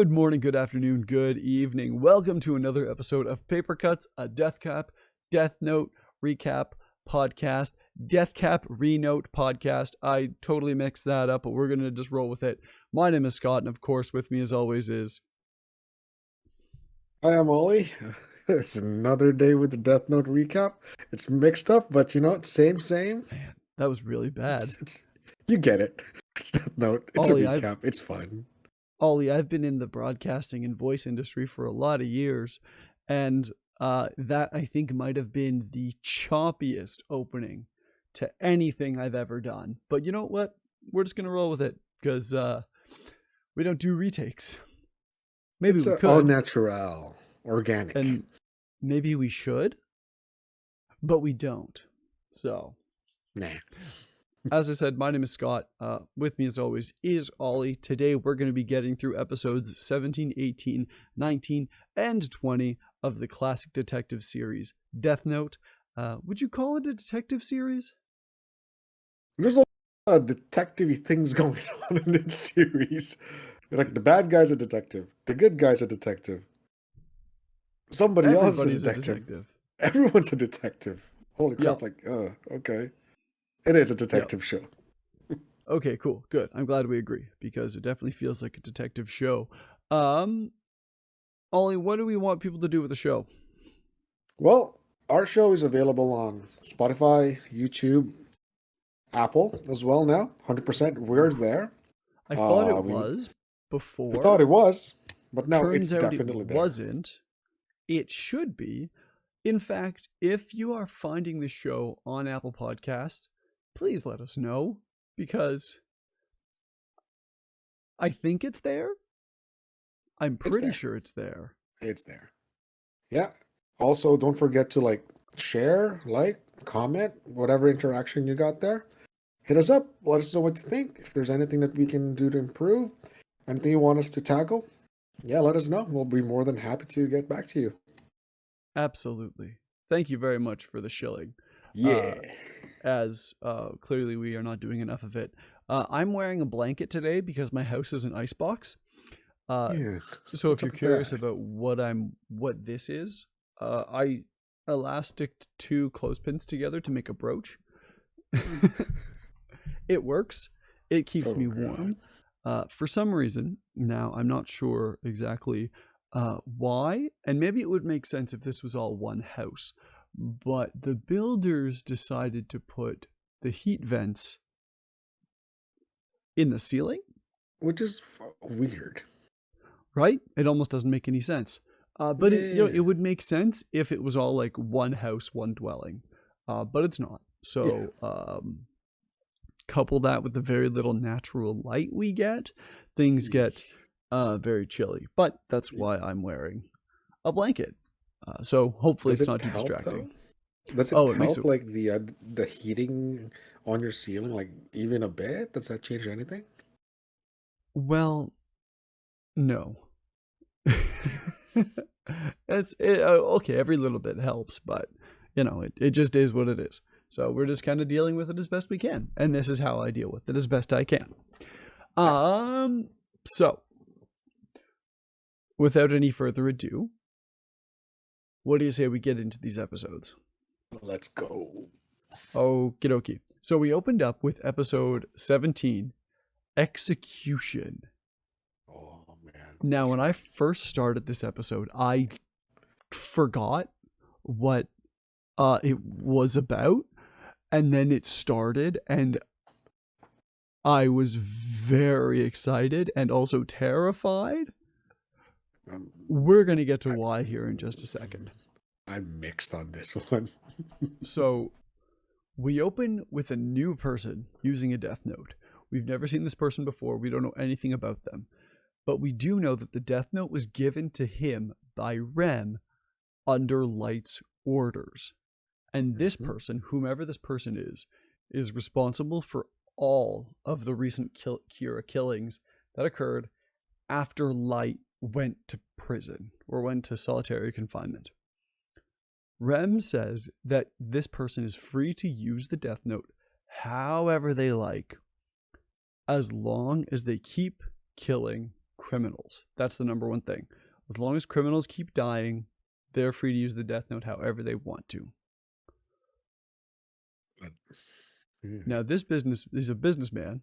Good morning, good afternoon, good evening. Welcome to another episode of Papercuts, a Deathnote recap podcast. Deathcap Renote podcast. I totally mixed that up, but we're going to just roll with it. My name is Scott, and of course, with me as always is... Hi, I'm Ollie. It's another day with the Deathnote recap. It's mixed up, but same. Man, that was really bad. You get it. It's Deathnote. It's Ollie, a recap. It's fun. Ollie, I've been in the broadcasting and voice industry for a lot of years, and that I think might have been the choppiest opening to anything I've ever done. But you know what? We're just gonna roll with it because we don't do retakes. Maybe it's we could. All natural, organic. And maybe we should, but we don't. So, nah. As I said, my name is Scott. With me, as always, is Ollie. Today, we're going to be getting through episodes 17, 18, 19, and 20 of the classic detective series, Deathnote. Would you call it a detective series? There's a lot of detective-y things going on in this series. Like the bad guy's a detective. The good guy's a detective. Somebody else is a detective. Everyone's a detective. Holy crap, okay. It is a detective show. Okay, cool. Good. I'm glad we agree because it definitely feels like a detective show. Ollie, what do we want people to do with the show? Well, our show is available on Spotify, YouTube, Apple as well now. 100%. We're there. I thought it was before. We thought it was, but now turns it's out definitely it there. wasn't. It should be. In fact, if you are finding the show on Apple Podcasts, please let us know because I think it's there. I'm pretty sure it's there. It's there. Yeah. Also, don't forget to share, comment, whatever interaction you got there. Hit us up. Let us know what you think. If there's anything that we can do to improve, anything you want us to tackle, let us know. We'll be more than happy to get back to you. Absolutely. Thank you very much for the shilling. Yeah. As clearly we are not doing enough of it. I'm wearing a blanket today because my house is an icebox. So if you're curious about what this is, I elasticed 2 clothespins together to make a brooch. It works. It keeps me warm. For some reason, now I'm not sure exactly why, and maybe it would make sense if this was all one house. But the builders decided to put the heat vents in the ceiling. Which is weird. Right? It almost doesn't make any sense. But it would make sense if it was all like one house, one dwelling. But it's not. So couple that with the very little natural light we get, things get very chilly. But that's why I'm wearing a blanket. So hopefully it's not too distracting. Does it help the heating on your ceiling, even a bit? Does that change anything? Well, no. Okay, every little bit helps, but it just is what it is. So we're just kind of dealing with it as best we can, and this is how I deal with it as best I can. So without any further ado, what do you say we get into these episodes? Let's go. Okie dokie. So we opened up with episode 17, Execution. Oh, man. Now, when I first started this episode, I forgot what it was about. And then it started, and I was very excited and also terrified. We're going to get to why here in just a second. I'm mixed on this one. So we open with a new person using a death note. We've never seen this person before. We don't know anything about them. But we do know that the death note was given to him by Rem under Light's orders. And this person, whomever this person is responsible for all of the recent Kira killings that occurred after Light went to prison or went to solitary confinement. Rem says that this person is free to use the death note however they like, as long as they keep killing criminals. That's the number one thing. As long as criminals keep dying, they're free to use the Death Note however they want to. Now, this business is a businessman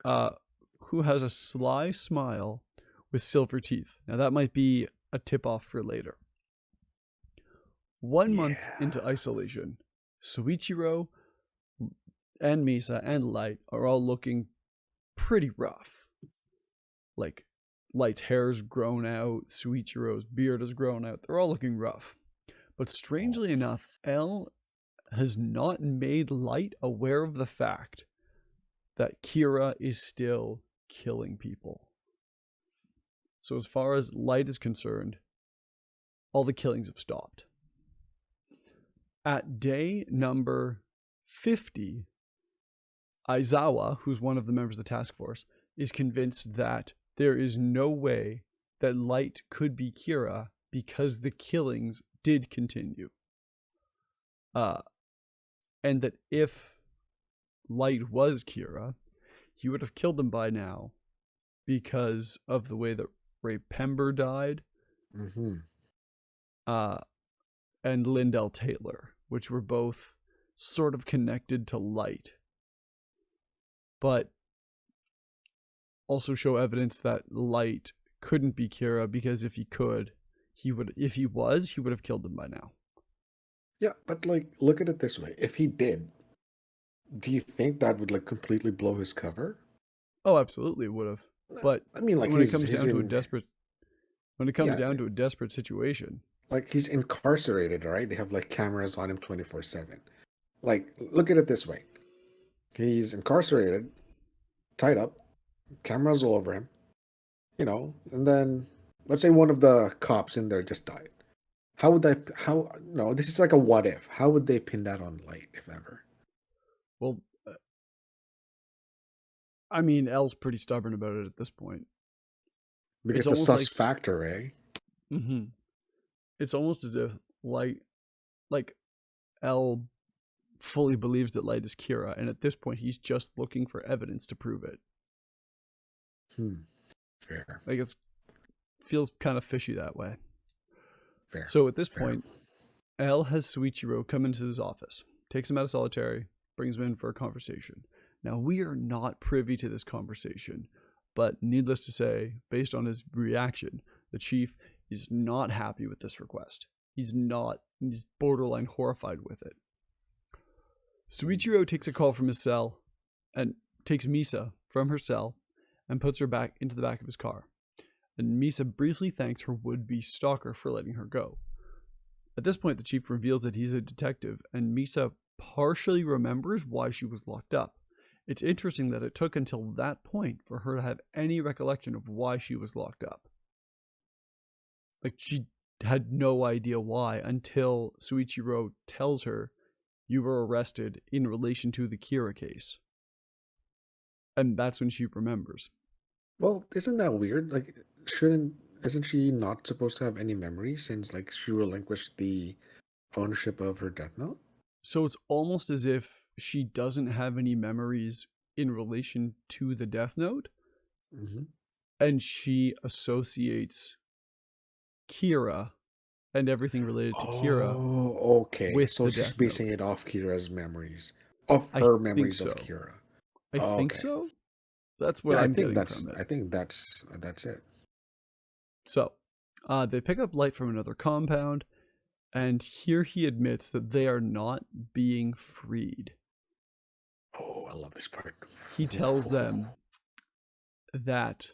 who has a sly smile with silver teeth. Now, that might be a tip-off for later. 1 month into isolation, Soichiro and Misa and Light are all looking pretty rough. Like, Light's hair's grown out, Soichiro's beard has grown out. They're all looking rough. But strangely enough, L has not made Light aware of the fact that Kira is still killing people. So as far as Light is concerned, all the killings have stopped. At day number 50, Aizawa, who's one of the members of the task force, is convinced that there is no way that Light could be Kira because the killings did continue. And that if Light was Kira, he would have killed them by now because of the way that Ray Pember died. Mm-hmm. And Lindell Taylor, which were both sort of connected to Light, but also show evidence that Light couldn't be Kira because if he could, he would have killed them by now. Yeah, but like, look at it this way. If he did, do you think that would like completely blow his cover? Oh, absolutely it would have. But I mean, like when it comes down to a desperate situation, like he's incarcerated, right? They have like cameras on him 24/7. Like, look at it this way. He's incarcerated, tied up, cameras all over him, and then let's say one of the cops in there just died. No, this is like a what if. How would they pin that on Light, if ever? Well, I mean, L's pretty stubborn about it at this point. Because the sus factor, eh? Mm-hmm. It's almost as if like L fully believes that Light is Kira, and at this point he's just looking for evidence to prove it. Fair. Like it feels kind of fishy that way. Fair. So at this point, L has Soichiro come into his office, takes him out of solitary, brings him in for a conversation. Now we are not privy to this conversation, but needless to say, based on his reaction, the chief is not happy with this request. He's borderline horrified with it. Soichiro takes a call from his cell and takes Misa from her cell and puts her back into the back of his car. And Misa briefly thanks her would-be stalker for letting her go. At this point, the chief reveals that he's a detective, and Misa partially remembers why she was locked up. It's interesting that it took until that point for her to have any recollection of why she was locked up. Like, she had no idea why until Soichiro tells her, "You were arrested in relation to the Kira case." And that's when she remembers. Well, isn't that weird? Like, isn't she not supposed to have any memory since like she relinquished the ownership of her Death Note? So it's almost as if she doesn't have any memories in relation to the Death Note, and she associates Kira and everything related to Kira. Oh, okay. So she's Death basing it off Kira's memories, of her memories of Kira. I think so. That's what I'm getting from it. I think that's it. So, they pick up Light from another compound, and here he admits that they are not being freed. Oh, I love this part. He tells them that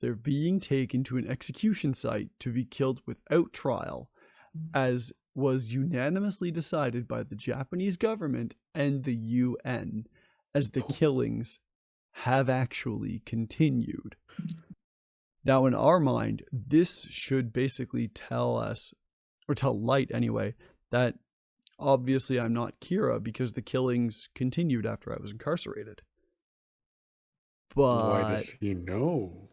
they're being taken to an execution site to be killed without trial, as was unanimously decided by the Japanese government and the UN, as the killings have actually continued. Now, in our mind, this should basically tell us, or tell Light anyway, that obviously I'm not Kira because the killings continued after I was incarcerated. But why does he know?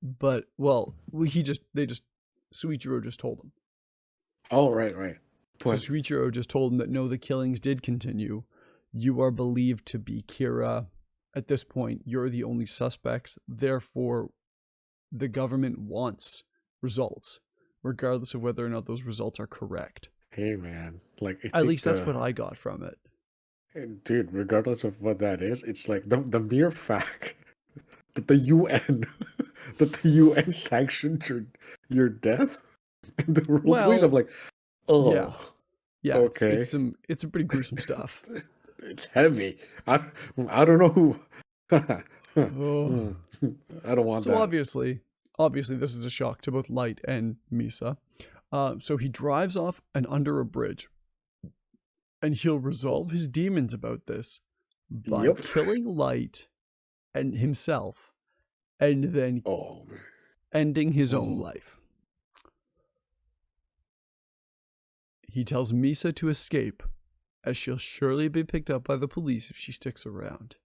But Soichiro just told him. Oh, right. So Soichiro just told him that no, the killings did continue. You are believed to be Kira. At this point, you're the only suspects. Therefore, the government wants results, regardless of whether or not those results are correct. Hey man, like I At think least that's what I got from it. dude, regardless of what that is, it's like the mere fact that the UN that the UN sanctioned your death in the role plays. I'm Well, like, yeah, oh, yeah, okay. it's some pretty gruesome stuff. It's heavy. I don't know who. Oh. I don't want So that. obviously, this is a shock to both Light and Misa. So he drives off and under a bridge, and he'll resolve his demons about this by Yep. killing Light and himself, and then Oh, man. ending his own Oh. life. He tells Misa to escape, as she'll surely be picked up by the police if she sticks around.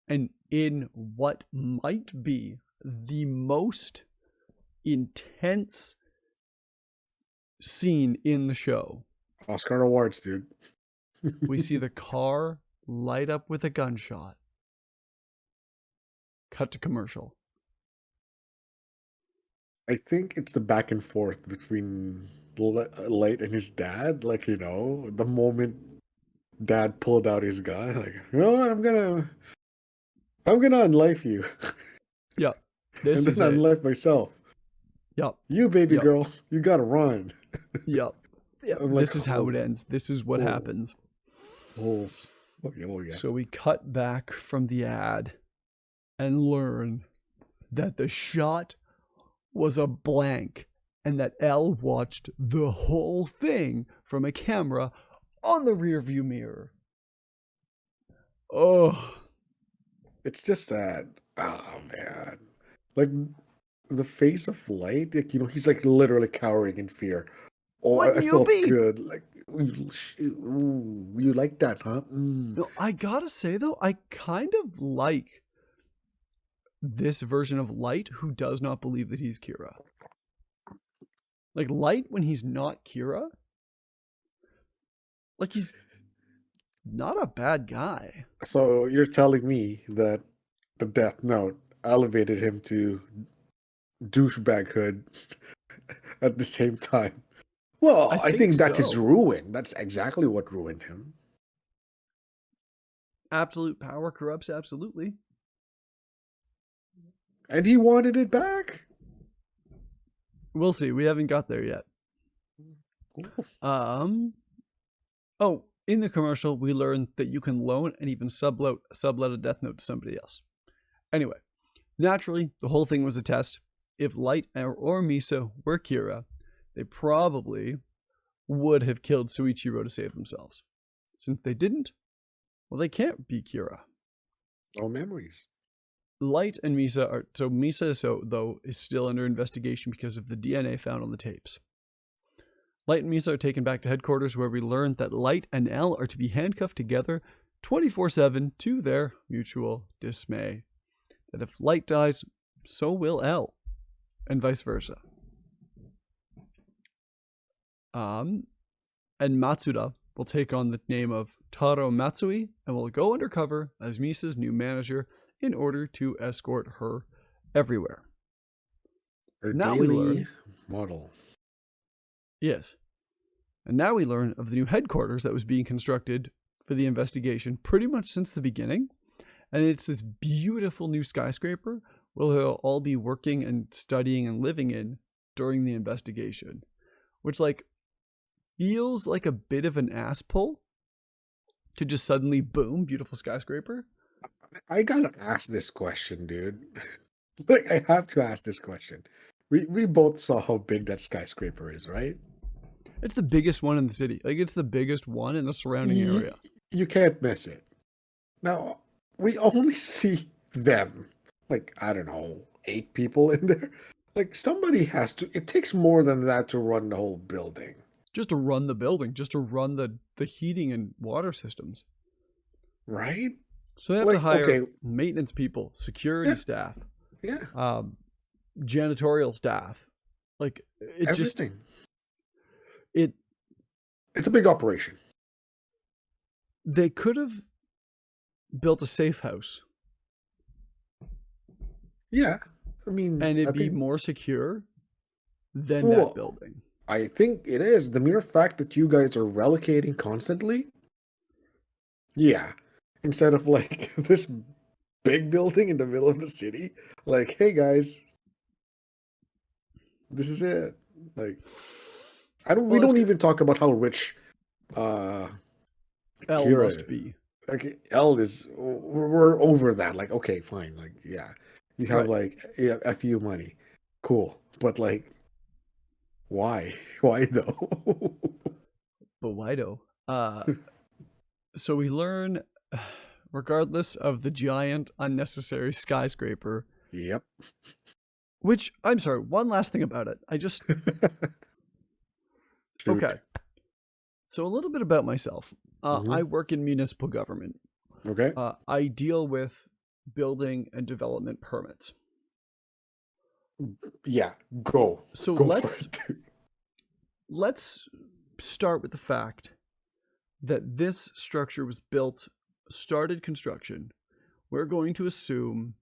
And in what might be the most intense scene in the show, Oscar awards, dude. we see the car light up with a gunshot. Cut to commercial. I think it's the back and forth between Light and his dad. Like, the moment dad pulled out his gun, like, you know what, I'm gonna unlife you. Yep. And This then is it. unlife myself. Yep. You baby Yep. girl, you gotta run. Yep. Yep. I'm like, This is how it ends. This is what oh, happens. oh, oh yeah. So we cut back from the ad and learn that the shot was a blank and that Elle watched the whole thing from a camera on the rearview mirror. Oh, It's just that, oh man, like the face of Light, like, he's like literally cowering in fear. Oh, I wouldn't you felt be? good. Like, ooh, you like that, huh? No, I gotta say though, I kind of like this version of Light who does not believe that he's Kira. Like Light when he's not Kira, like he's not a bad guy. So you're telling me that the Death Note elevated him to douchebaghood at the same time? I Well, I think think that's his so. ruin. That's exactly what ruined him. Absolute power corrupts absolutely. And he wanted it back. We'll see. We haven't got there yet. Um. Oh, in the commercial, we learn that you can loan and even sublet a Death Note to somebody else. Anyway, naturally, the whole thing was a test. If Light or Misa were Kira, they probably would have killed Suichiro to save themselves. Since they didn't, well, they can't be Kira. No memories. Light and Misa are Misa though is still under investigation because of the DNA found on the tapes. Light and Misa are taken back to headquarters where we learn that Light and Elle are to be handcuffed together 24/7 to their mutual dismay. That if Light dies, so will Elle, and vice versa. And Matsuda will take on the name of Taro Matsui and will go undercover as Misa's new manager in order to escort her everywhere. Her Now we daily learn. model. Yes. And now we learn of the new headquarters that was being constructed for the investigation pretty much since the beginning. And it's this beautiful new skyscraper where they'll all be working and studying and living in during the investigation. Which, like, feels like a bit of an ass pull to just suddenly, boom, beautiful skyscraper. I gotta ask this question, dude. Like, I have to ask this question. We both saw how big that skyscraper is, right? It's the biggest one in the city. Like, it's the biggest one in the surrounding You, area. you can't miss it. Now, we only see them, like, I don't know, 8 people in there. Like, somebody has to, it takes more than that to run the whole building. Just to run the building, just to run the heating and water systems. Right? So they have to Like, hire okay, maintenance people, security yeah, staff, yeah, janitorial staff. Like it just everything. it It's a big operation. they could have built a safe house. Yeah, I mean, and I it'd be think, more secure than that well, building. I think it is. The mere fact that you guys are relocating constantly, yeah. Instead of like this big building in the middle of the city, like, hey guys, this is it. Like, we Well, that's don't good. even talk about how rich uh L Kira, must be. like L is, we're over that. Like, okay, fine. Like, yeah, you have Right. like a few money, cool. But like, why? Why though? But why do? So we learn, regardless of the giant unnecessary skyscraper, Yep. which, I'm sorry, one last thing about it. Okay. Shoot. So a little bit about myself. I Hmm. work in municipal government. Okay. I deal with building and development permits. Yeah. Go. So Go for let's it. let's start with the fact that this structure was built, started construction. We're going to assume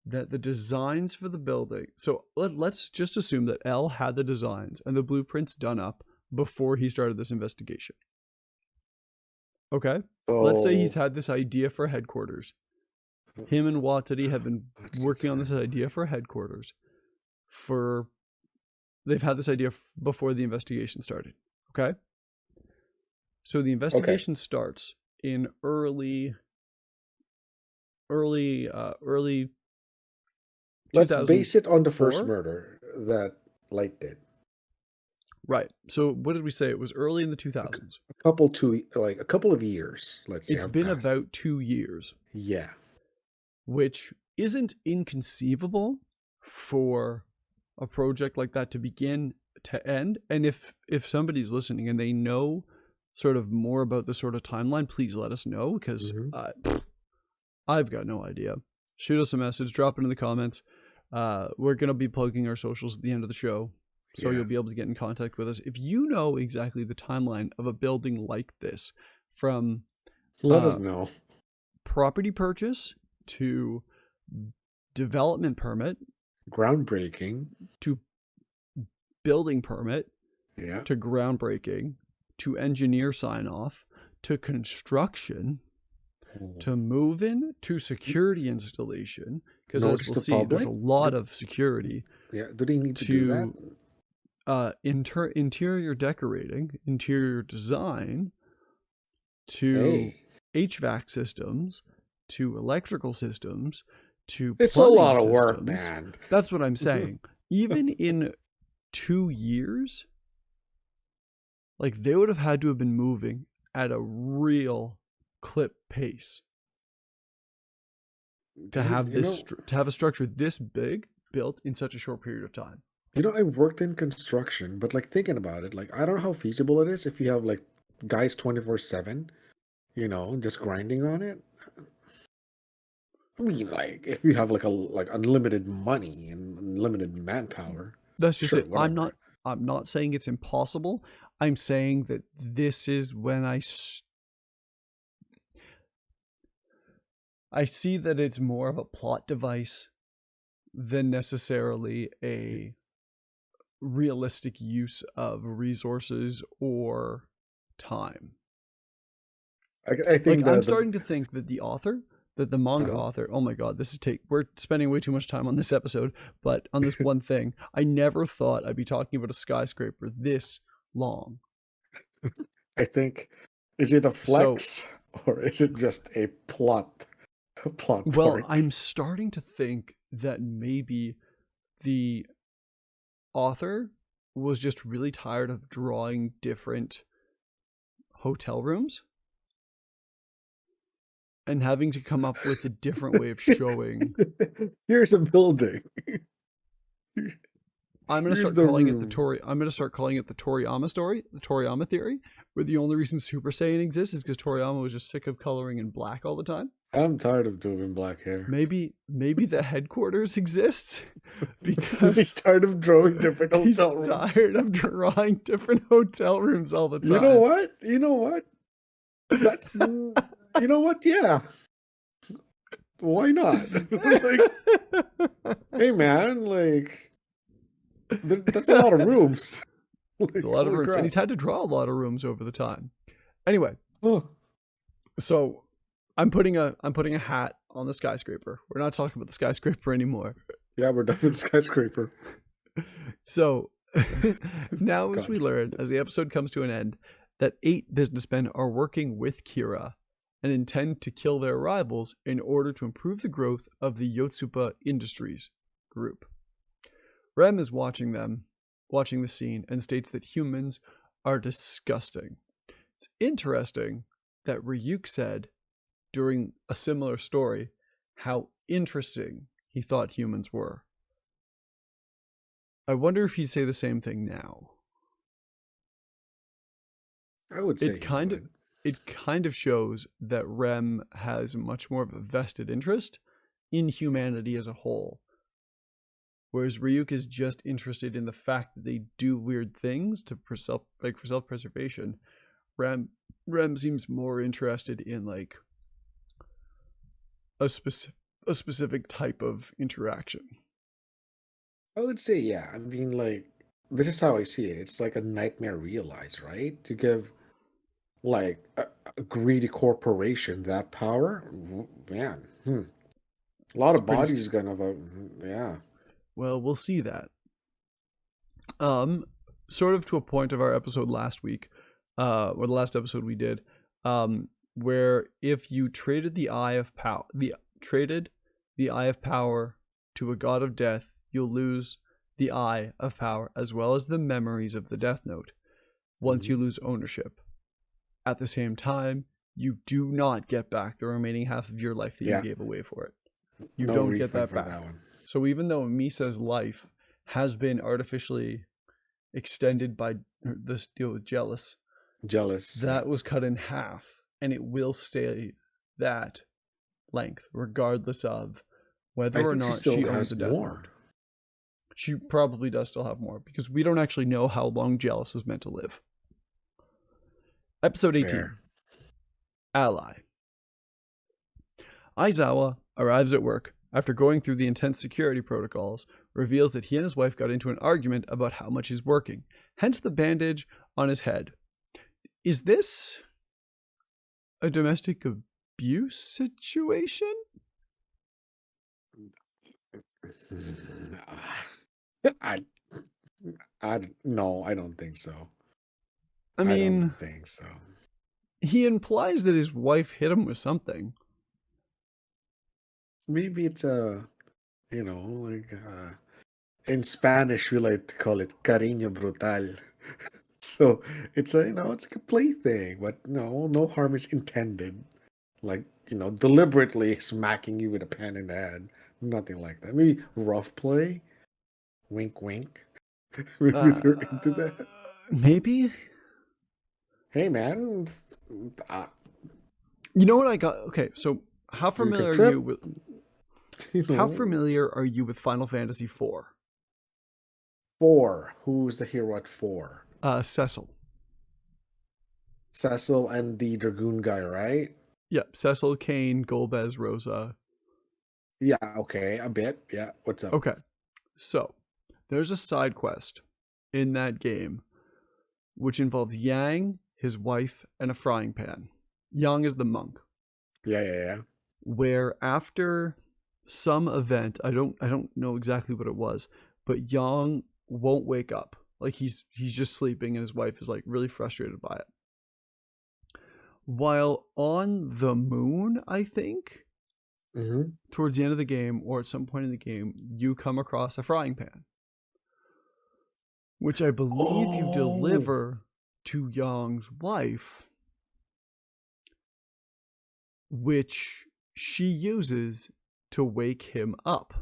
that the designs for the building. So let's just assume that L had the designs and the blueprints done up before he started this investigation. Okay? Let's say he's So had this idea for headquarters. Him and Watati have been what's the working on this term? idea for headquarters for they've had this idea before the investigation started. Okay? So the Okay. investigation starts in early Let's base it on the first 2004. murder that Light did. Right. So what did we say? It was early in the 2000s. A couple of years, let's say, It's have been passed. about 2 years, Yeah. which isn't inconceivable for a project like that to begin to end. And if somebody's listening and they know sort of more about the sort of timeline, please let us know, because Hmm. I've got no idea. Shoot us a message, drop it in the comments. We're going to be plugging our socials at the end of the show, so Yeah. you'll be able to get in contact with us. If you know exactly the timeline of a building like this, from Let us uh, know. property purchase to development permit Groundbreaking. to building permit Yeah. to groundbreaking to engineer sign off to construction to move in to security installation, because as Notice we'll the see, there's a public. lot of security, Yeah. Do they need to do that? to interior decorating, interior design, to Hey, HVAC systems, to electrical systems, to it's a plumbing lot of work, systems. man. That's what I'm saying. Even in 2 years, like, they would have had to have been moving at a real clip pace to Dude, have to have a structure this big built in such a short period of time. I worked in construction, but like thinking about it, like I don't know how feasible it is if you have like guys 24/7, just grinding on it. I mean, like if you have like unlimited money and unlimited manpower, That's just sure, it. whatever. I'm not saying it's impossible. I'm saying that this is when I see that it's more of a plot device than necessarily a realistic use of resources or time. I Like, think I'm the starting to think that the manga uh, author, oh my god, we're spending way too much time on this episode, but on this one thing, I never thought I'd be talking about a skyscraper this long. I think, is it a So, flex or is it just a plot well, point? I'm starting to think that maybe the author was just really tired of drawing different hotel rooms and having to come up with a different way of showing. Here's a building. I'm gonna Here's start the calling it the room. Tori. I'm gonna start calling it the Toriyama story, the Toriyama theory, where the only reason Super Saiyan exists is because Toriyama was just sick of coloring in black all the time. I'm tired of doing black hair. Maybe the headquarters exists Because he's because tired of drawing different he's hotel rooms. tired of drawing different hotel rooms all the You know time. what? You know what? That's, you know what? Yeah. Why not? Like, hey man, like that's a lot of rooms. It's a Like, lot of holy rooms, and crap. he's had to draw a lot of rooms over the time. Anyway, Oh, so I'm putting a hat on the skyscraper. We're not talking about the skyscraper anymore. yeah, we're done with skyscraper. So now, as God. we learn, as the episode comes to an end, that 8 businessmen are working with Kira and intend to kill their rivals in order to improve the growth of the Yotsuba Industries group. Rem is watching the scene, and states that humans are disgusting. It's interesting that Ryuk said during a similar story how interesting he thought humans were. I wonder if he'd say the same thing now. I would say he would. It kind of shows that Rem has much more of a vested interest in humanity as a whole, whereas Ryuk is just interested in the fact that they do weird things for self-preservation. Rem seems more interested in like a specific type of interaction. I would say, yeah. I mean, like, this is how I see it. It's like a nightmare realized, right? To give like a greedy corporation that power, man. A lot It's of pretty bodies scary. gonna vote. Yeah. Well, we'll see that. Sort of to a point of our episode last week, or the last episode we did, where if you traded the eye of power, to a god of death, you'll lose the eye of power as well as the memories of the Deathnote once you lose ownership. At the same time, you do not get back the remaining half of your life that you Yeah. gave away for it. You No don't get refund that for back. that one. So even though Misa's life has been artificially extended by this deal with Jealous, Jealous. that was cut in half, and it will stay that length regardless of whether I or think she not still she owns has a Death more. Note. She probably does still have more because we don't actually know how long Jealous was meant to live. Episode 18. Fair. Ally. Aizawa arrives at work after going through the intense security protocols, reveals that he and his wife got into an argument about how much he's working, hence the bandage on his head. Is this a domestic abuse situation? I, no, I don't think so. I I don't mean, think so. he implies that his wife hit him with something. Maybe it's like in Spanish we like to call it cariño brutal. So it's it's like a plaything, but no harm is intended. Like, deliberately smacking you with a pen in the head. Nothing like that. Maybe rough play. Wink, wink. Maybe they're into that. Maybe. Hey, man. You know what I got? Okay, so how Drink a familiar are trip. you with? How familiar are you with Final Fantasy IV? 4. Who's the hero at 4? Cecil. Cecil and the Dragoon guy, right? Yep, Cecil, Kane, Golbez, Rosa. Yeah, okay, a bit. Yeah, what's up? Okay, so there's a side quest in that game which involves Yang, his wife, and a frying pan. Yang is the monk. Yeah. Where after some event, I don't know exactly what it was, but Yang won't wake up. Like he's just sleeping, and his wife is like really frustrated by it. While on the moon, I think, towards the end of the game or at some point in the game, you come across a frying pan, which I believe you deliver to Yang's wife, which she uses to wake him up.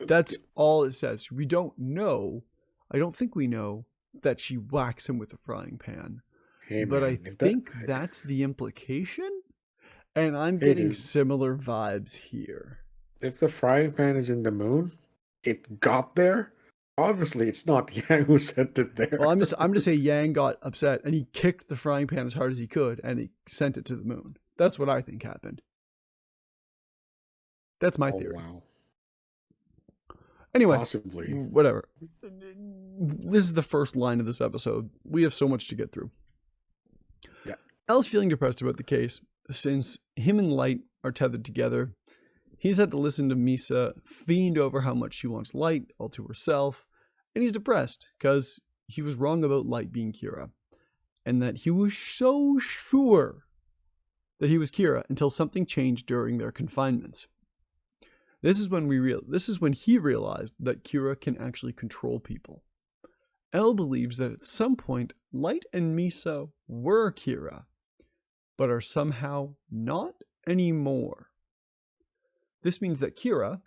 That's all it says. We don't know. I don't think we know that she whacks him with a frying pan. Hey, but man, I think that's the implication. And I'm getting similar vibes here. If the frying pan is in the moon, it got there. Obviously, it's not Yang who sent it there. Well, I'm just say Yang got upset and he kicked the frying pan as hard as he could and he sent it to the moon. That's what I think happened. That's my Oh, theory. wow. Anyway, Possibly. whatever. This is the first line of this episode. We have so much to get through. Yeah. El's feeling depressed about the case since him and Light are tethered together. He's had to listen to Misa fiend over how much she wants Light all to herself, and he's depressed because he was wrong about Light being Kira, and that he was so sure that he was Kira until something changed during their confinements. This is when he realized that Kira can actually control people. El believes that at some point Light and Misa were Kira, but are somehow not anymore. This means that Kira,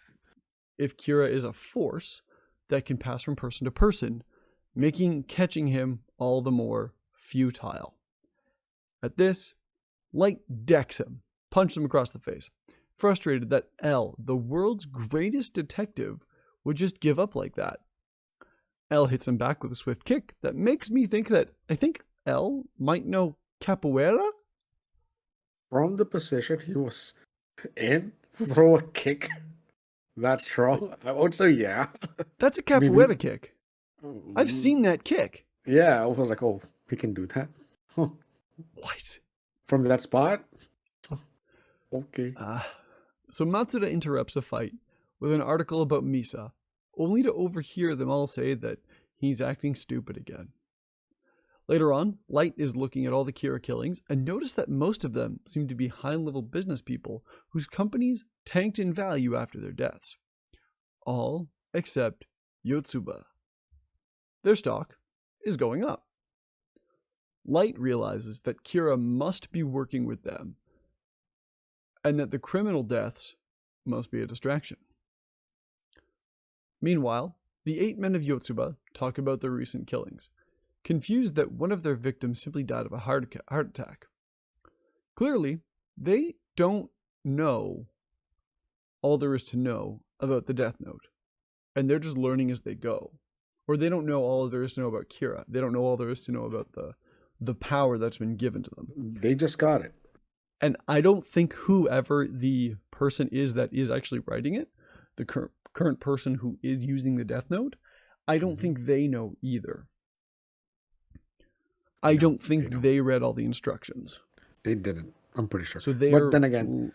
if Kira is a force that can pass from person to person, making catching him all the more futile. At this, Light decks him, punches him across the face, frustrated that El, the world's greatest detective, would just give up like that. El hits him back with a swift kick that makes me think that El might know capoeira? From the position he was in, throw a kick that strong? I would say yeah. That's a Maybe. capoeira kick. I've seen that kick. Yeah, I was like, oh, he can do that? Huh. What? From that spot? Okay. So Matsuda interrupts the fight with an article about Misa, only to overhear them all say that he's acting stupid again. Later on, Light is looking at all the Kira killings and noticed that most of them seem to be high-level business people whose companies tanked in value after their deaths. All except Yotsuba. Their stock is going up. Light realizes that Kira must be working with them, and that the criminal deaths must be a distraction. Meanwhile, the 8 men of Yotsuba talk about their recent killings, confused that one of their victims simply died of a heart attack. Clearly, they don't know all there is to know about the Deathnote, and they're just learning as they go. Or they don't know all there is to know about Kira. They don't know all there is to know about the power that's been given to them. They just got it. And I don't think whoever the person is that is actually writing it, the current person who is using the Deathnote, I don't think they know either. I don't think they read all the instructions. They didn't. I'm pretty sure. So but then again,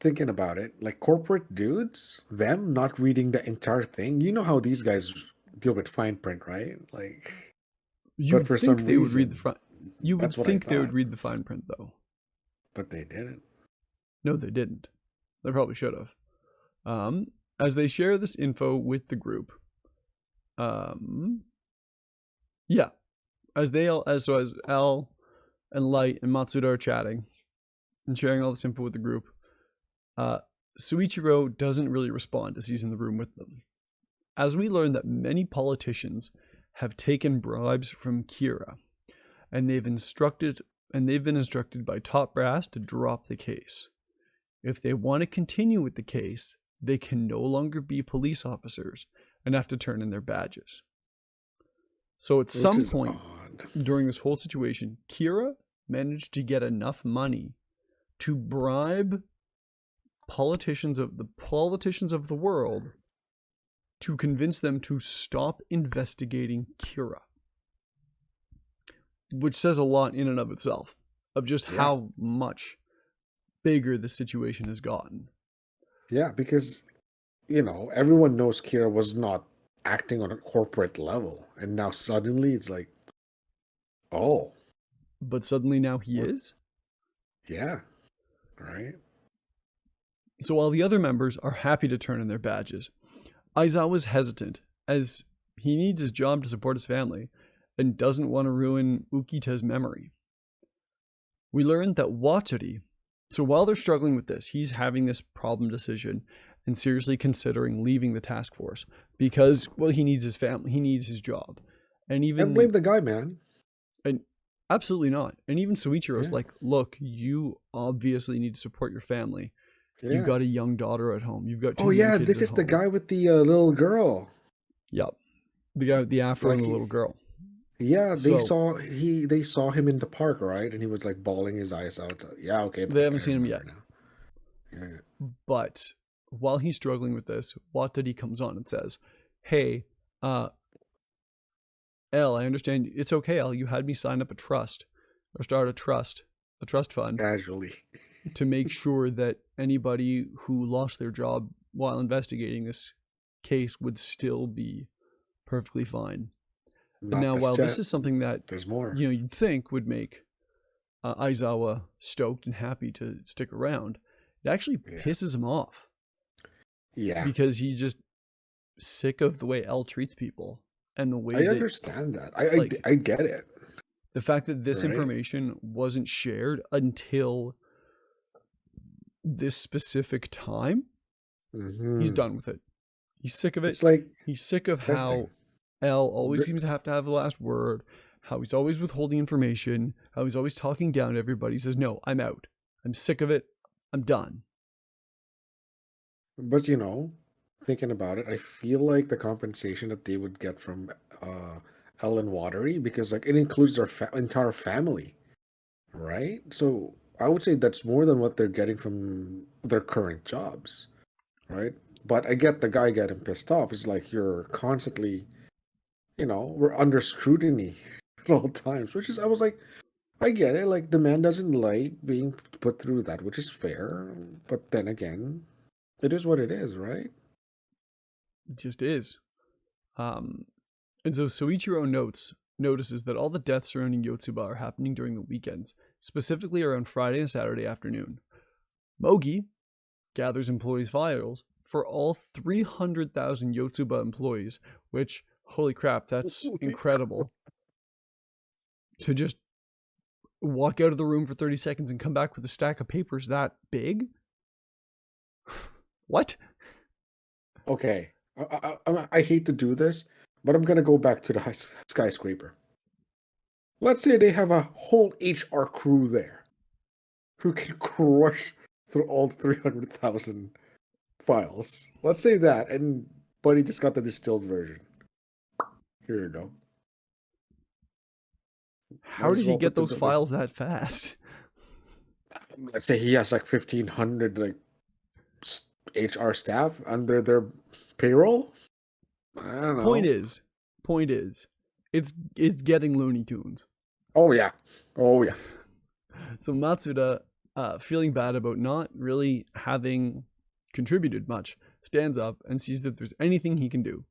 thinking about it, like corporate dudes, them not reading the entire thing, you know how these guys deal with fine print, right? Like, you'd think they would read the fine. You would think they would read the fine print, though. But they didn't. No, they didn't. They probably should have. As they share this info with the group, yeah, as Al and Light and Matsuda are chatting and sharing all this info with the group, Suichiro doesn't really respond as he's in the room with them. As we learn that many politicians have taken bribes from Kira, and they've been instructed by top brass to drop the case. If they want to continue with the case, they can no longer be police officers and have to turn in their badges. So at some point during this whole situation, Kira managed to get enough money to bribe politicians of the world to convince them to stop investigating Kira. Which says a lot in and of itself, of just how much bigger the situation has gotten. Yeah, because, everyone knows Kira was not acting on a corporate level. And now suddenly it's like, oh. But suddenly now he is? Yeah, right. So while the other members are happy to turn in their badges, Aizawa's hesitant, as he needs his job to support his family, and doesn't want to ruin Ukita's memory. We learn that Watori, so while they're struggling with this, he's having this problem decision and seriously considering leaving the task force because, well, he needs his family, he needs his job. And even don't blame the guy, man. And absolutely not. And even Suichiro's like, look, you obviously need to support your family. Yeah. You've got a young daughter at home. You've got two young kids this is at the home. guy with the little girl. Yep. The guy with the afro and the little girl. Yeah, So they saw him in the park, right? And he was like bawling his eyes out. So, yeah, okay, they haven't I seen him yet. remember now. Yeah. But while he's struggling with this, Watadi comes on and says, "Hey, uh, L, I understand. It's okay, L. You had me sign up a trust or start a trust fund Casually. to make sure that anybody who lost their job while investigating this case would still be perfectly fine." And Not now, that's while this just is something that there's more. you'd think would make Aizawa stoked and happy to stick around, it actually Yeah. pisses him off Yeah. because he's just sick of the way L treats people and the way I that, understand that. like, I get it. the fact that this Right? information wasn't shared until this specific time. He's Hmm. done with it. He's sick of it. It's like He's sick of testing. how L always The- seems to have the last word, how he's always withholding information, how he's always talking down to everybody. He says, "No, I'm out. I'm sick of it. I'm done." But thinking about it, I feel like the compensation that they would get from uh Ellen Watery, because like it includes their entire family, right? So I would say that's more than what they're getting from their current jobs, right? But I get the guy getting pissed off. It's like you're constantly, we're under scrutiny at all times, which is, I was like, I get it. Like the man doesn't like being put through that, which is fair. But then again, it is what it is, right? It just is. Um, and so Soichiro notices that all the deaths surrounding Yotsuba are happening during the weekends, specifically around Friday and Saturday afternoon. Mogi gathers employees' files for all 300,000 Yotsuba employees, which, holy crap, that's incredible. To just walk out of the room for 30 seconds and come back with a stack of papers that big? What? Okay, I hate to do this, but I'm gonna go back to the skyscraper. Let's say they have a whole HR crew there who can crush through all 300,000 files. Let's say that, and Buddy just got the distilled version. Here you go. Might How as did he well get put those files that fast? let's say he has like 1,500 like HR staff under their payroll. I don't Point know. is, point is, it's getting Looney Tunes. Oh yeah, oh yeah. So Matsuda, feeling bad about not really having contributed much, stands up and sees that there's anything he can do.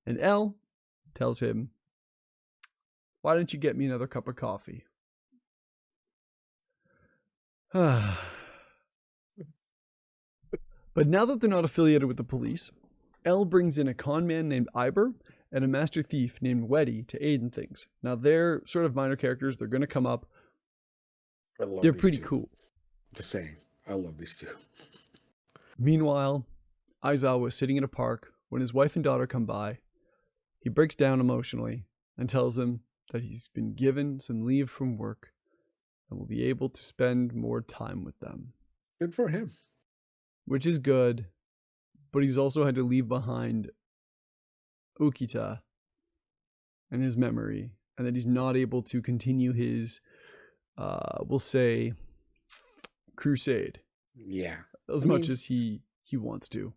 And L tells him, "Why don't you get me another cup of coffee?" But now that they're not affiliated with the police, L brings in a con man named Iber and a master thief named Weddy to aid in things. Now they're sort of minor characters. They're going to come up. I love They're these pretty two. cool. Just saying, I love these two. Meanwhile, Aizawa is sitting in a park when his wife and daughter come by. He breaks down emotionally and tells them that he's been given some leave from work and will be able to spend more time with them, Good for him. which is good, but he's also had to leave behind Ukita and his memory, and that he's not able to continue his, we'll say, crusade Yeah. as I much mean, as he wants to.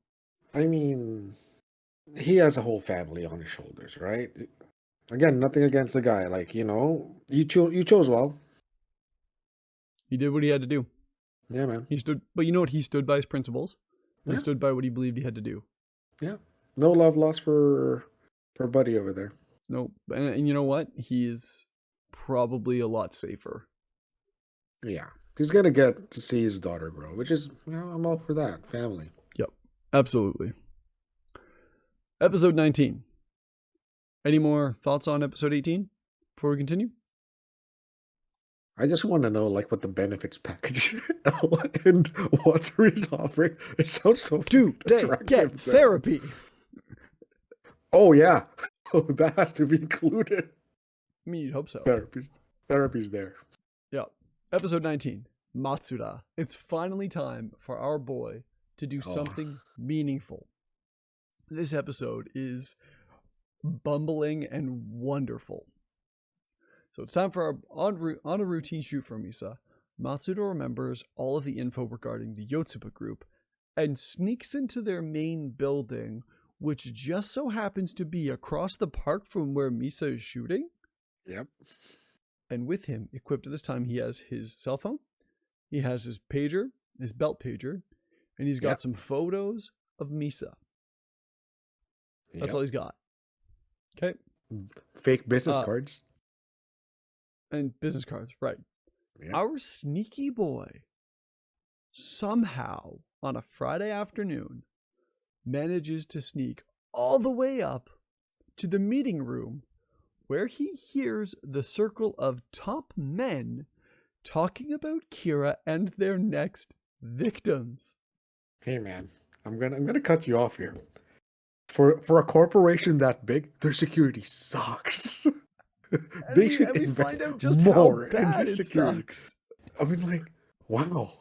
I mean, he has a whole family on his shoulders, right? Again, nothing against the guy. Like, you chose well. He did what he had to do. Yeah, man. He stood, but you know what? He stood by his principles and Yeah, stood by what he believed he had to do. yeah. No love lost for Buddy over there. No, and you know what? He is probably a lot safer. Yeah. He's gonna get to see his daughter grow, which is, I'm all for that. Family. Yep, absolutely. Episode 19. Any more thoughts on episode 18 before we continue? I just want to know like what the benefits package and what he's offering. It sounds so Do they get attractive. therapy? Oh yeah. Oh, that has to be included. I mean, you'd hope so. Therapy's there. Yeah. Episode 19. Matsuda. It's finally time for our boy to do something meaningful. This episode is bumbling and wonderful. So it's time for our on a routine shoot for Misa. Matsuda remembers all of the info regarding the Yotsuba group and sneaks into their main building, which just so happens to be across the park from where Misa is shooting. Yep. And with him, equipped at this time, he has his cell phone, he has his pager, his belt pager, and he's got some photos of Misa. That's all he's got. Okay. Fake business cards. And business cards, right. Yep. Our sneaky boy somehow on a Friday afternoon manages to sneak all the way up to the meeting room where he hears the circle of top men talking about Kira and their next victims. Hey man, I'm gonna cut you off here. For a corporation that big, their security sucks. They should invest find out just more how bad in their security. Sucks. I mean, like, wow,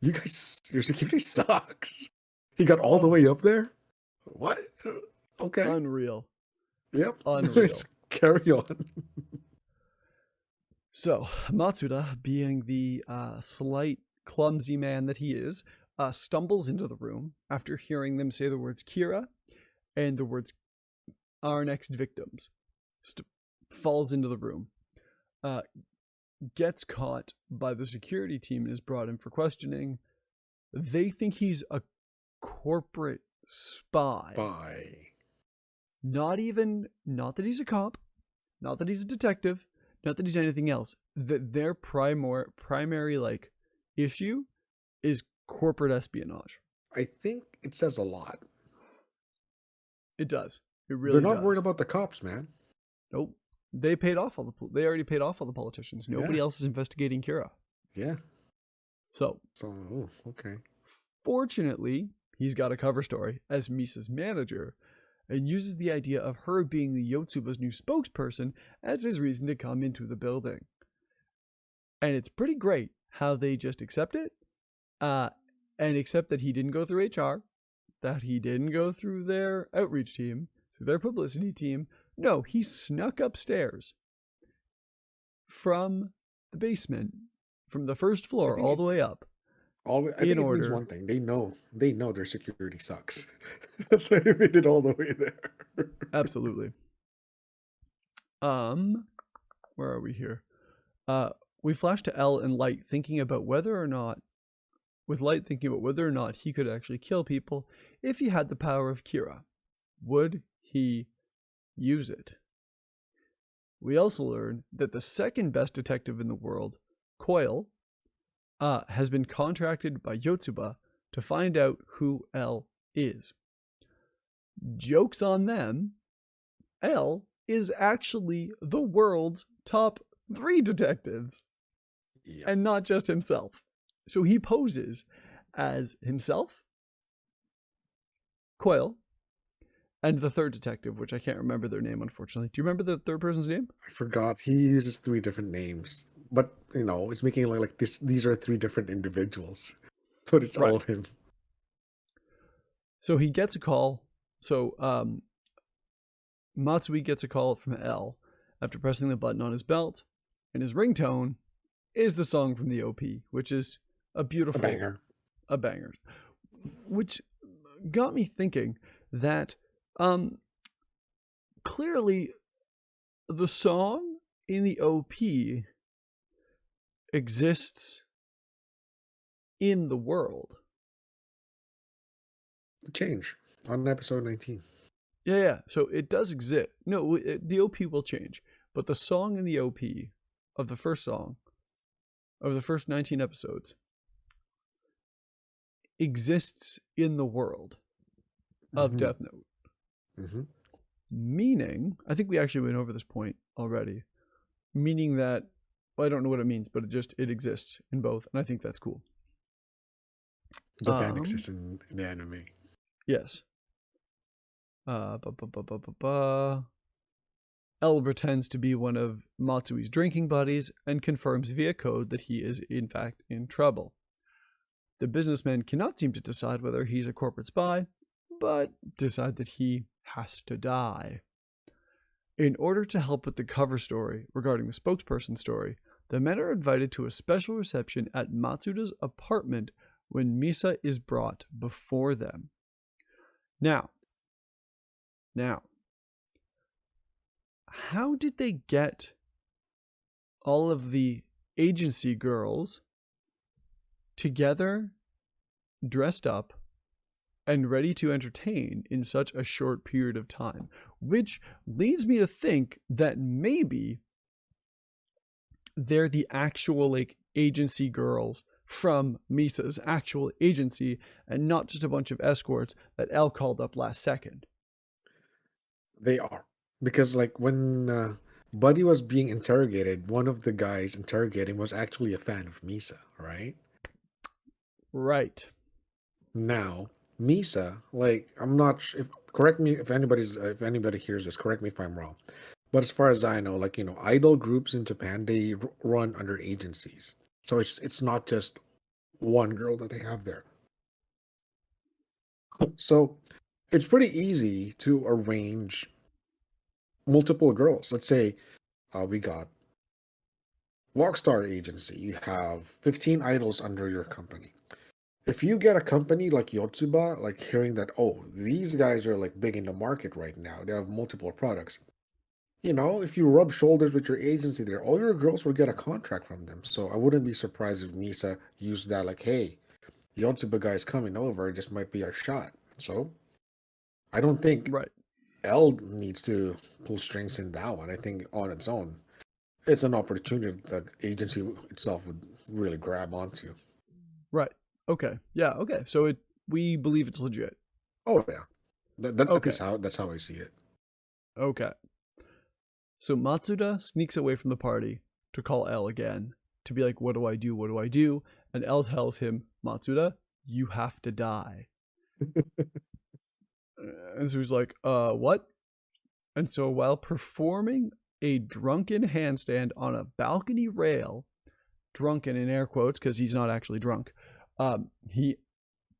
you guys, your security sucks. He got all the way up there. What? Okay. Unreal. Yep. Unreal. Let's carry on. So Matsuda, being the slight, clumsy man that he is, stumbles into the room after hearing them say the words Kira and the words our next victims. Falls into the room. Gets caught by the security team and is brought in for questioning. They think he's a corporate spy. Not that he's a cop, not that he's a detective, not that he's anything else. That their primary like issue is corporate espionage. I think it says a lot. It does. It really does. They're not worried about the cops, man. Nope. They already paid off all the politicians. Nobody else is investigating Kira. Yeah. So okay. Fortunately, he's got a cover story as Misa's manager and uses the idea of her being the Yotsuba's new spokesperson as his reason to come into the building. And it's pretty great how they just accept it and accept that he didn't go through HR, that he didn't go through their outreach team, through their publicity team. No, he snuck upstairs from the basement, from the first floor all the way up. I think it means one thing. They know their security sucks. That's why they made it all the way there. Absolutely. Where are we here? We flash to L and Light thinking about whether or not he could actually kill people if he had the power of Kira. Would he use it? We also learn that the second best detective in the world, Coil, has been contracted by Yotsuba to find out who L is. Joke's on them. L is actually the world's top 3 detectives. Yep. And not just himself. So he poses as himself, Coil, and the third detective, which I can't remember their name, unfortunately. Do you remember the third person's name? I forgot. He uses 3 different names. But, it's making it like this. These are 3 different individuals. But it's all him. So he gets a call. So Matsui gets a call from L after pressing the button on his belt. And his ringtone is the song from the OP, which is a beautiful... A banger. Which got me thinking that clearly the song in the OP exists in the world. Change on episode 19. Yeah. So it does exist. No, the OP will change, but the song in the OP of the first 19 episodes exists in the world of Death Note. Mm-hmm. Meaning, I think we actually went over this point already, meaning that, well, I don't know what it means, but it exists in both, and I think that's cool. But that exists in the anime. Yes. L pretends to be one of Matsui's drinking buddies and confirms via code that he is in fact in trouble. The businessman cannot seem to decide whether he's a corporate spy, but decide that he has to die. In order to help with the cover story regarding the spokesperson story, the men are invited to a special reception at Matsuda's apartment when Misa is brought before them. Now, how did they get all of the agency girls together, dressed up, and ready to entertain in such a short period of time? Which leads me to think that maybe they're the actual like agency girls from Misa's actual agency and not just a bunch of escorts that Elle called up last second. They are. Because, like, when Buddy was being interrogated, one of the guys interrogating was actually a fan of Misa, right? Right. Now, Misa, like, I'm not if correct me if anybody hears this, correct me if I'm wrong. But as far as I know, like, idol groups in Japan, they run under agencies. So it's not just one girl that they have there. So it's pretty easy to arrange multiple girls. Let's say we got Rockstar Agency. You have 15 idols under your company. If you get a company like Yotsuba, like hearing that, oh, these guys are like big in the market right now, they have multiple products. If you rub shoulders with your agency there, all your girls will get a contract from them. So I wouldn't be surprised if Misa used that like, hey, Yotsuba guy's coming over, this might be our shot. So I don't think Right. L needs to pull strings in that one. I think on its own, it's an opportunity that agency itself would really grab onto. Right. Okay. Yeah. Okay. So we believe it's legit. Oh yeah, that's at Okay. least that's how I see it. Okay. So Matsuda sneaks away from the party to call L again to be like, what do I do? What do I do? And L tells him, Matsuda, you have to die. And so he's like, what? And so while performing a drunken handstand on a balcony rail, drunken in air quotes because he's not actually drunk, he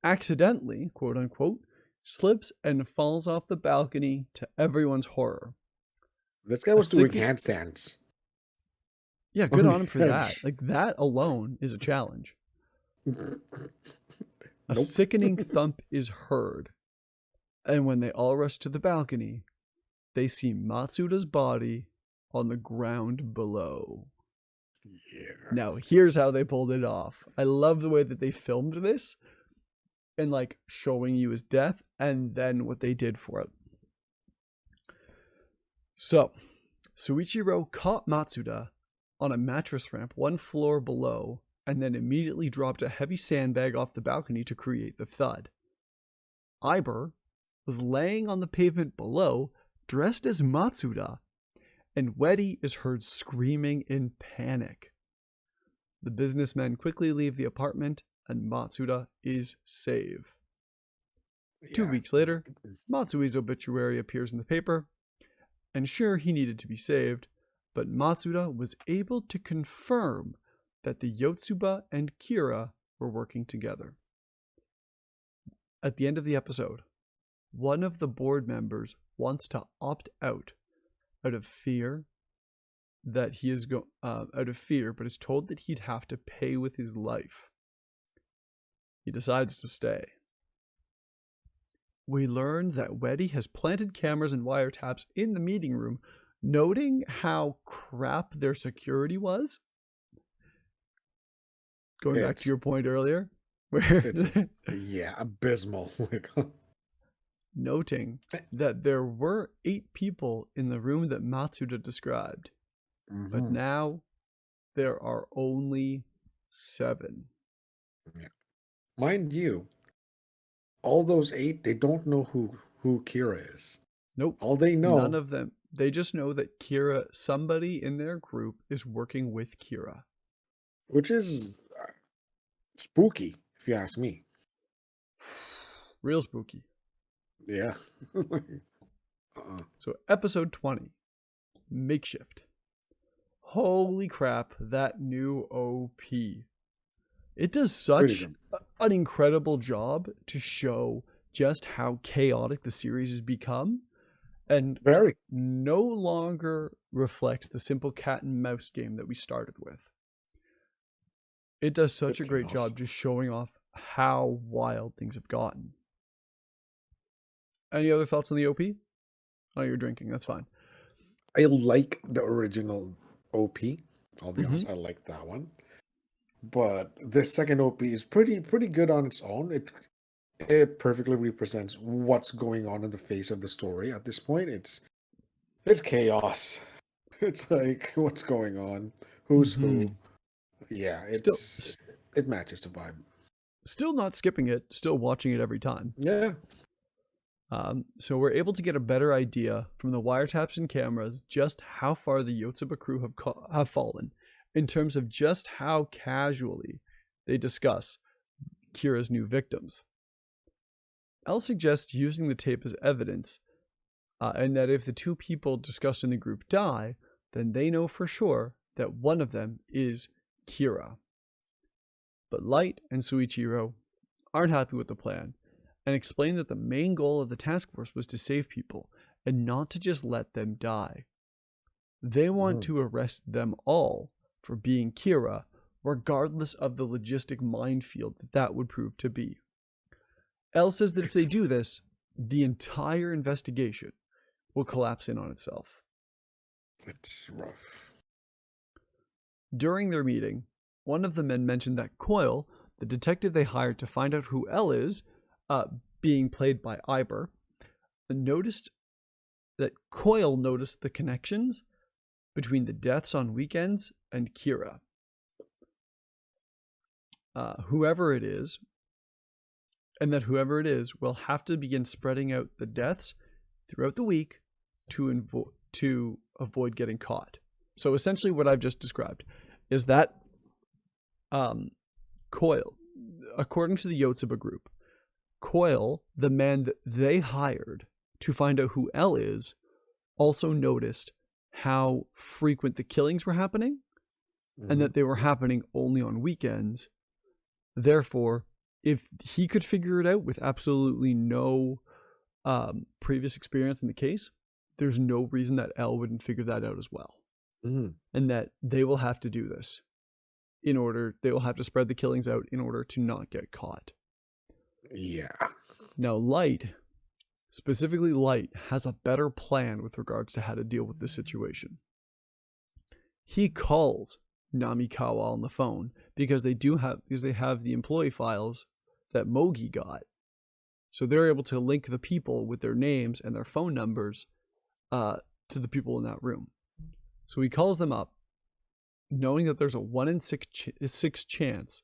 accidentally, quote unquote, slips and falls off the balcony to everyone's horror. This guy was doing handstands. Yeah, good on him for that. Like, that alone is a challenge. A Nope. sickening thump is heard, and when they all rush to the balcony, they see Matsuda's body on the ground below. Yeah. Now, here's how they pulled it off. I love the way that they filmed this and like showing you his death and then what they did for it. So, Suichiro caught Matsuda on a mattress ramp one floor below and then immediately dropped a heavy sandbag off the balcony to create the thud. Iber was laying on the pavement below, dressed as Matsuda, and Wedi is heard screaming in panic. The businessmen quickly leave the apartment, and Matsuda is saved. Yeah. 2 weeks later, Matsui's obituary appears in the paper, and sure, he needed to be saved, but Matsuda was able to confirm that the Yotsuba and Kira were working together. At the end of the episode, one of the board members wants to opt out of fear that he is out of fear, but is told that he'd have to pay with his life. He decides to stay. We learn that Wedi has planted cameras and wiretaps in the meeting room, noting how crap their security was. Going back to your point earlier, where yeah, abysmal. Noting that there were 8 people in the room that Matsuda described, but now there are only 7. Yeah. Mind you, all those 8, they don't know who Kira is. Nope. All they know, none of them. They just know that Kira, somebody in their group, is working with Kira, which is spooky, if you ask me. Real spooky. Yeah. So episode 20, Makeshift. Holy crap, that new OP. It does such an incredible job to show just how chaotic the series has become and Very. no longer reflects the simple cat and mouse game that we started with. It does such It's a great chaos. job just showing off how wild things have gotten. Any other thoughts on the OP? Oh, you're drinking. That's fine. I like the original OP. I'll be Mm-hmm. honest, I like that one. But this second OP is pretty good on its own. It perfectly represents what's going on in the face of the story at this point. It's chaos. It's like what's going on, who's Mm-hmm. who. Yeah, Still, it matches the vibe. still not skipping it. Still watching it every time. Yeah, So we're able to get a better idea from the wiretaps and cameras just how far the Yotsuba crew have fallen in terms of just how casually they discuss Kira's new victims. L suggests using the tape as evidence, and that if the two people discussed in the group die, then they know for sure that one of them is Kira. But Light and Suichiro aren't happy with the plan and explain that the main goal of the task force was to save people and not to just let them die. They want to arrest them all for being Kira, regardless of the logistic minefield that would prove to be. L says that if they do this, the entire investigation will collapse in on itself. it's rough. During their meeting, one of the men mentioned that Coyle, the detective they hired to find out who L is, being played by Iber, noticed that Coyle noticed the connections between the deaths on weekends and Kira. Whoever it is, and that whoever it is will have to begin spreading out the deaths throughout the week to avoid getting caught. So essentially what I've just described is that Coyle, according to the Yotsuba group, Coyle, the man that they hired to find out who L is, also noticed how frequent the killings were happening and that they were happening only on weekends. Therefore, if he could figure it out with absolutely no previous experience in the case, there's no reason that L wouldn't figure that out as well. And that they will have to do this they will have to spread the killings out in order to not get caught. Yeah. Now, specifically Light, has a better plan with regards to how to deal with this situation. He calls Namikawa on the phone because they have the employee files that Mogi got. So they're able to link the people with their names and their phone numbers to the people in that room. So he calls them up, knowing that there's a 1 in 6 chance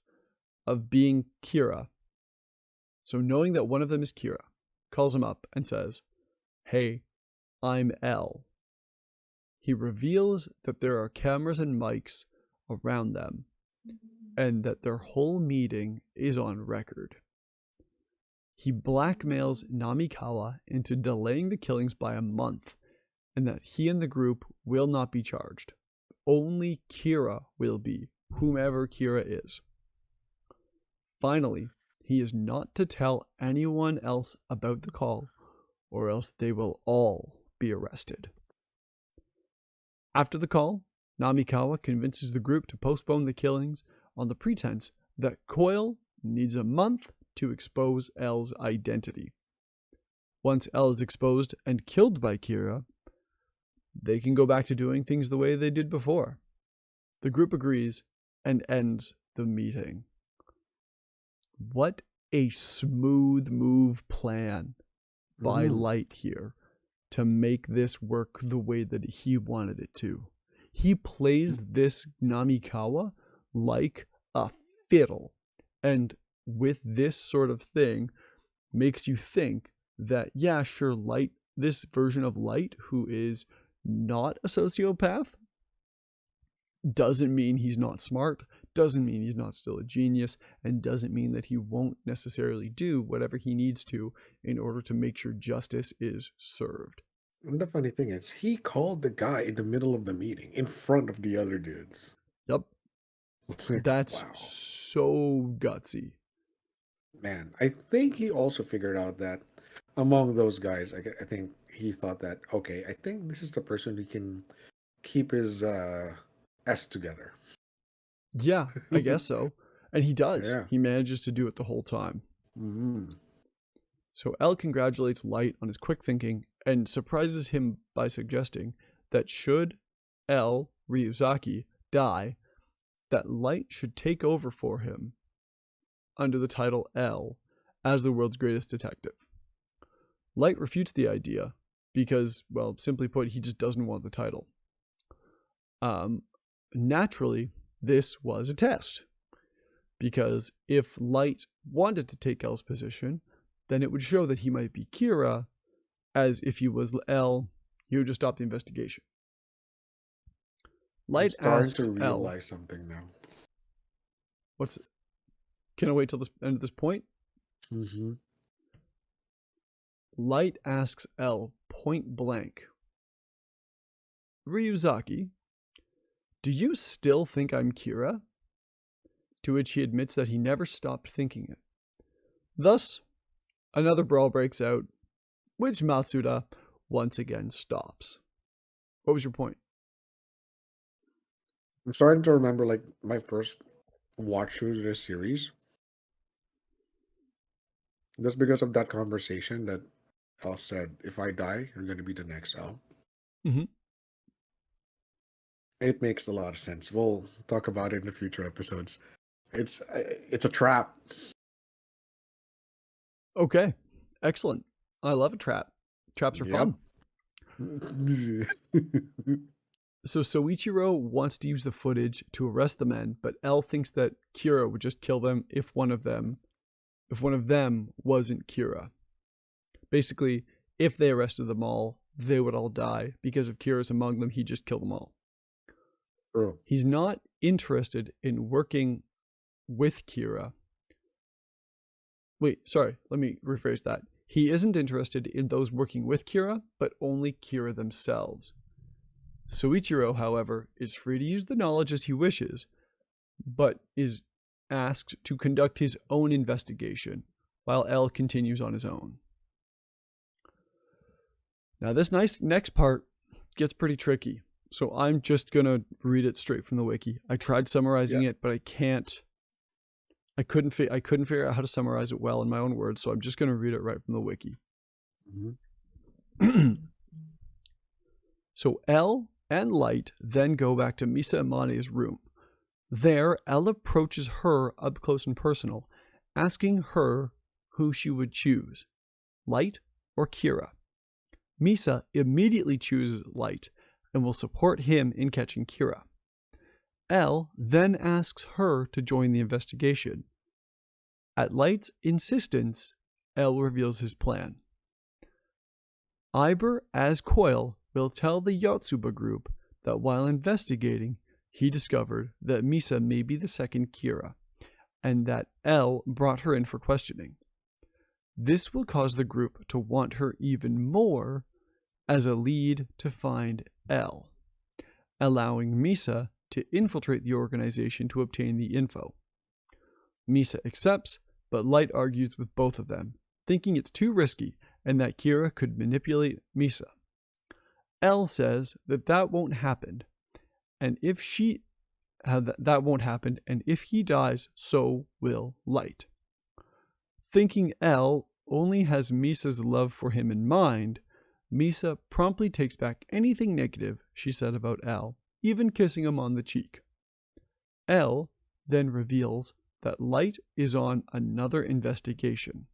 of being Kira. So knowing that one of them is Kira, calls him up and says, "Hey, I'm L." He reveals that there are cameras and mics around them and that their whole meeting is on record. He blackmails Namikawa into delaying the killings by a month and that he and the group will not be charged. Only Kira will be, whomever Kira is. Finally, he is not to tell anyone else about the call, or else they will all be arrested. After the call, Namikawa convinces the group to postpone the killings on the pretense that Coyle needs a month to expose L's identity. Once L is exposed and killed by Kira, they can go back to doing things the way they did before. The group agrees and ends the meeting. What a smooth move plan by Light here to make this work the way that he wanted it to. He plays this Namikawa like a fiddle, and with this sort of thing makes you think that, yeah, sure, Light, this version of Light, who is not a sociopath, doesn't mean he's not smart, doesn't mean he's not still a genius, and doesn't mean that he won't necessarily do whatever he needs to in order to make sure justice is served. And the funny thing is, he called the guy in the middle of the meeting in front of the other dudes. Yep. Like, That's wow. so gutsy. Man, I think he also figured out that among those guys, I think he thought that, okay, I think this is the person who can keep his S together. Yeah, I guess so. And he does. Yeah. He manages to do it the whole time. Mm-hmm. So L congratulates Light on his quick thinking and surprises him by suggesting that should L, Ryuzaki, die, that Light should take over for him under the title L as the world's greatest detective. Light refutes the idea because, well, simply put, he just doesn't want the title. Naturally, this was a test because if Light wanted to take L's position, then it would show that he might be Kira, as if he was L, he would just stop the investigation. I'm Light starting asks to L, realize something now. can I wait till the end of this point? Mm-hmm. Light asks L point blank, Ryuzaki, do you still think I'm Kira? To which he admits that he never stopped thinking it. Thus, another brawl breaks out, which Matsuda once again stops. What was your point? I'm starting to remember like my first watch through this series. That's because of that conversation that L said, if I die, you're going to be the next L. Mm-hmm. It makes a lot of sense. We'll talk about it in the future episodes. It's a trap. Okay, excellent. I love a trap. Traps are fun. So Soichiro wants to use the footage to arrest the men, but L thinks that Kira would just kill them if one of them wasn't Kira. Basically, if they arrested them all, they would all die because if Kira's among them, he'd just kill them all. True. He's not interested in working with Kira. Wait, sorry, let me rephrase that. He isn't interested in those working with Kira, but only Kira themselves. Soichiro, however, is free to use the knowledge as he wishes, but is asked to conduct his own investigation, while L continues on his own. Now this next part gets pretty tricky, so I'm just going to read it straight from the wiki. I tried summarizing it, but I couldn't figure out how to summarize it well in my own words, so I'm just going to read it right from the wiki. Mm-hmm. So L and Light then go back to Misa Amane's room. There, L approaches her up close and personal, asking her who she would choose, Light or Kira. Misa immediately chooses Light and will support him in catching Kira. L then asks her to join the investigation. At Light's insistence, L reveals his plan. Iber, as Coil, will tell the Yotsuba group that while investigating, he discovered that Misa may be the second Kira, and that L brought her in for questioning. This will cause the group to want her even more as a lead to find L, allowing Misa to infiltrate the organization to obtain the info. Misa accepts, but Light argues with both of them, thinking it's too risky and that Kira could manipulate Misa. L says that won't happen, and if he dies, so will Light. Thinking L only has Misa's love for him in mind, Misa promptly takes back anything negative she said about L, even kissing him on the cheek. L then reveals that Light is on another investigation,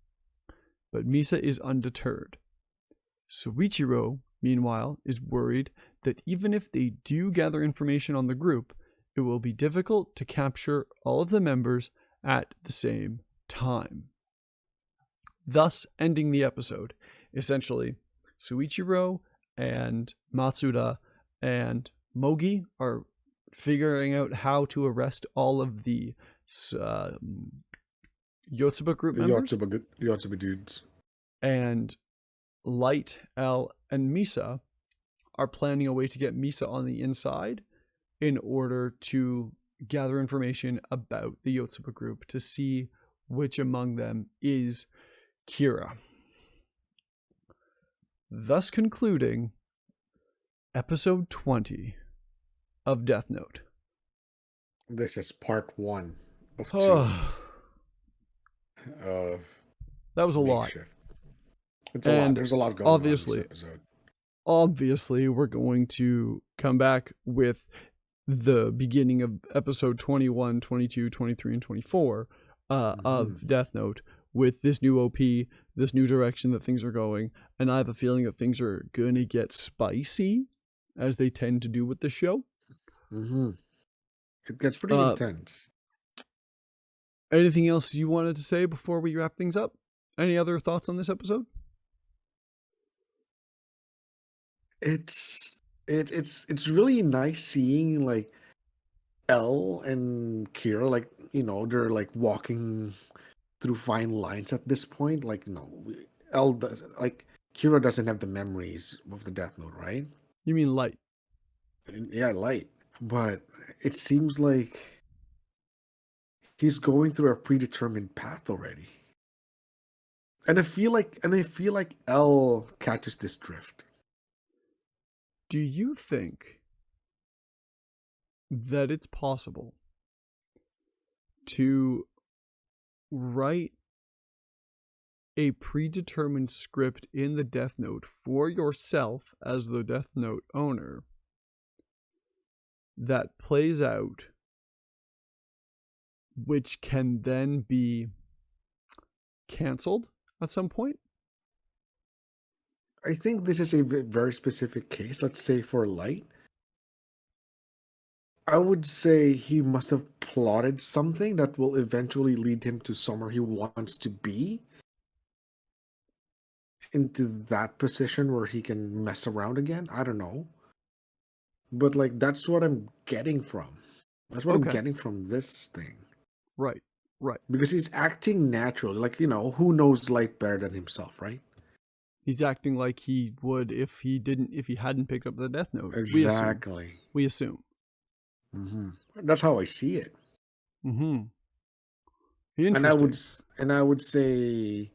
but Misa is undeterred. Soichiro, meanwhile, is worried that even if they do gather information on the group, it will be difficult to capture all of the members at the same time. Thus ending the episode. Essentially, Soichiro and Matsuda and Mogi are figuring out how to arrest all of the Yotsuba group members. Yotsuba dudes. And Light, L, and Misa are planning a way to get Misa on the inside in order to gather information about the Yotsuba group to see which among them is Kira. thus concluding episode 20 of Deathnote. This is part 1 of 2 Oh, of that was a lot. Makeshift. It's a lot. And There's a lot going on in this obviously, episode. we're going to come back with the beginning of episode 21, 22, 23, and 24 of Death Note with this new OP, this new direction that things are going. And I have a feeling that things are going to get spicy, as they tend to do with the show. It gets pretty intense. Anything else you wanted to say before we wrap things up? Any other thoughts on this episode? It's really nice seeing like L and Kira, like, you know, they're like walking through fine lines at this point. Like, you know, L does, like, Kira doesn't have the memories of the Death Note, right? You mean Light? Yeah, Light. But it seems like he's going through a predetermined path already. And I feel like L catches this drift. Do you think that it's possible to write a predetermined script in the Death Note for yourself as the Death Note owner that plays out, which can then be canceled at some point? I think this is a very specific case. Let's say for Light, I would say he must have plotted something that will eventually lead him to somewhere he wants to be, into that position where he can mess around again. I don't know. But like, that's what I'm getting from. That's what I'm getting from this thing. Right. Because he's acting naturally. Like, you know, who knows Light better than himself, right? He's acting like he would if he hadn't picked up the Death Note. Exactly. We assume. That's how I see it. Interesting. And I would say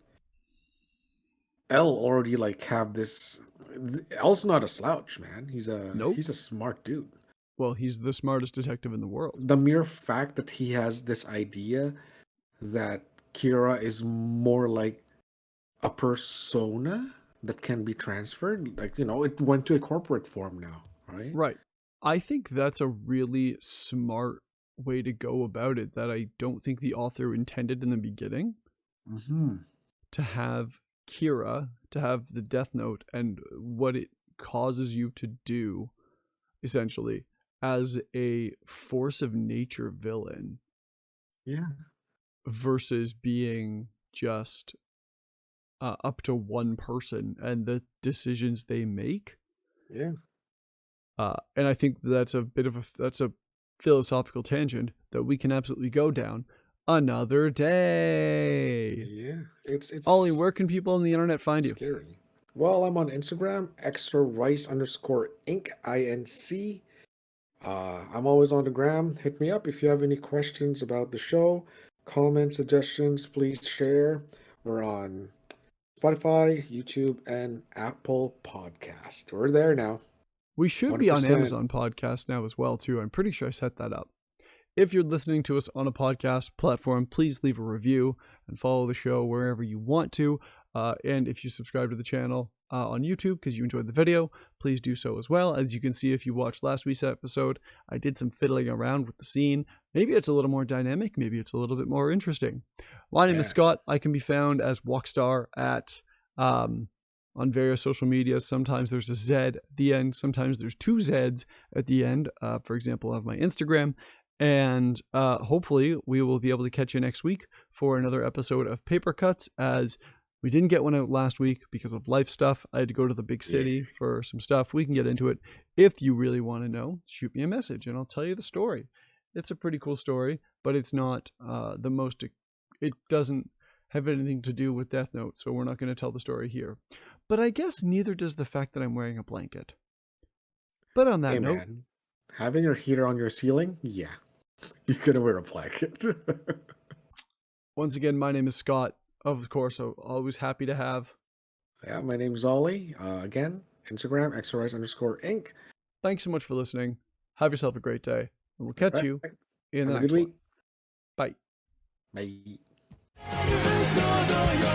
L already like have this. L's not a slouch, man. He's a smart dude. Well, he's the smartest detective in the world. The mere fact that he has this idea that Kira is more like a persona that can be transferred, like, you know, it went to a corporate form now, right? Right. I think that's a really smart way to go about it that I don't think the author intended in the beginning. To have Kira, to have the Death Note and what it causes you to do, essentially, as a force of nature villain. Yeah. Versus being just up to one person and the decisions they make. Yeah. And I think that's a philosophical tangent that we can absolutely go down another day. Yeah. It's Ollie, where can people on the internet find you? Scary. Well, I'm on Instagram, extrarice_inc, INC. I'm always on the gram. Hit me up if you have any questions about the show, comments, suggestions, please share. We're on Spotify, YouTube, and Apple Podcast. We're there now. We should 100%. Be on Amazon Podcast now as well, too. I'm pretty sure I set that up. If you're listening to us on a podcast platform, please leave a review and follow the show wherever you want to. And if you subscribe to the channel on YouTube because you enjoyed the video, please do so as well. As you can see, if you watched last week's episode, I did some fiddling around with the scene. Maybe it's a little more dynamic. Maybe it's a little bit more interesting. My name is Scott. I can be found as Walkstar at on various social media. Sometimes there's a Z at the end. Sometimes there's two Zs at the end. For example, I have my Instagram. And hopefully we will be able to catch you next week for another episode of Papercuts, as we didn't get one out last week because of life stuff. I had to go to the big city for some stuff. We can get into it. If you really want to know, shoot me a message and I'll tell you the story. It's a pretty cool story, but it's not it doesn't have anything to do with Death Note, so we're not going to tell the story here. But I guess neither does the fact that I'm wearing a blanket. But on that note, man, having your heater on your ceiling, yeah. You could wear a blanket. Once again, my name is Scott. Of course, I'm always happy to have Yeah, my name's Ollie. Again, Instagram, xrs_inc. Thanks so much for listening. Have yourself a great day, and we'll catch Right. you in the Have a good next one. week. Bye. Bye.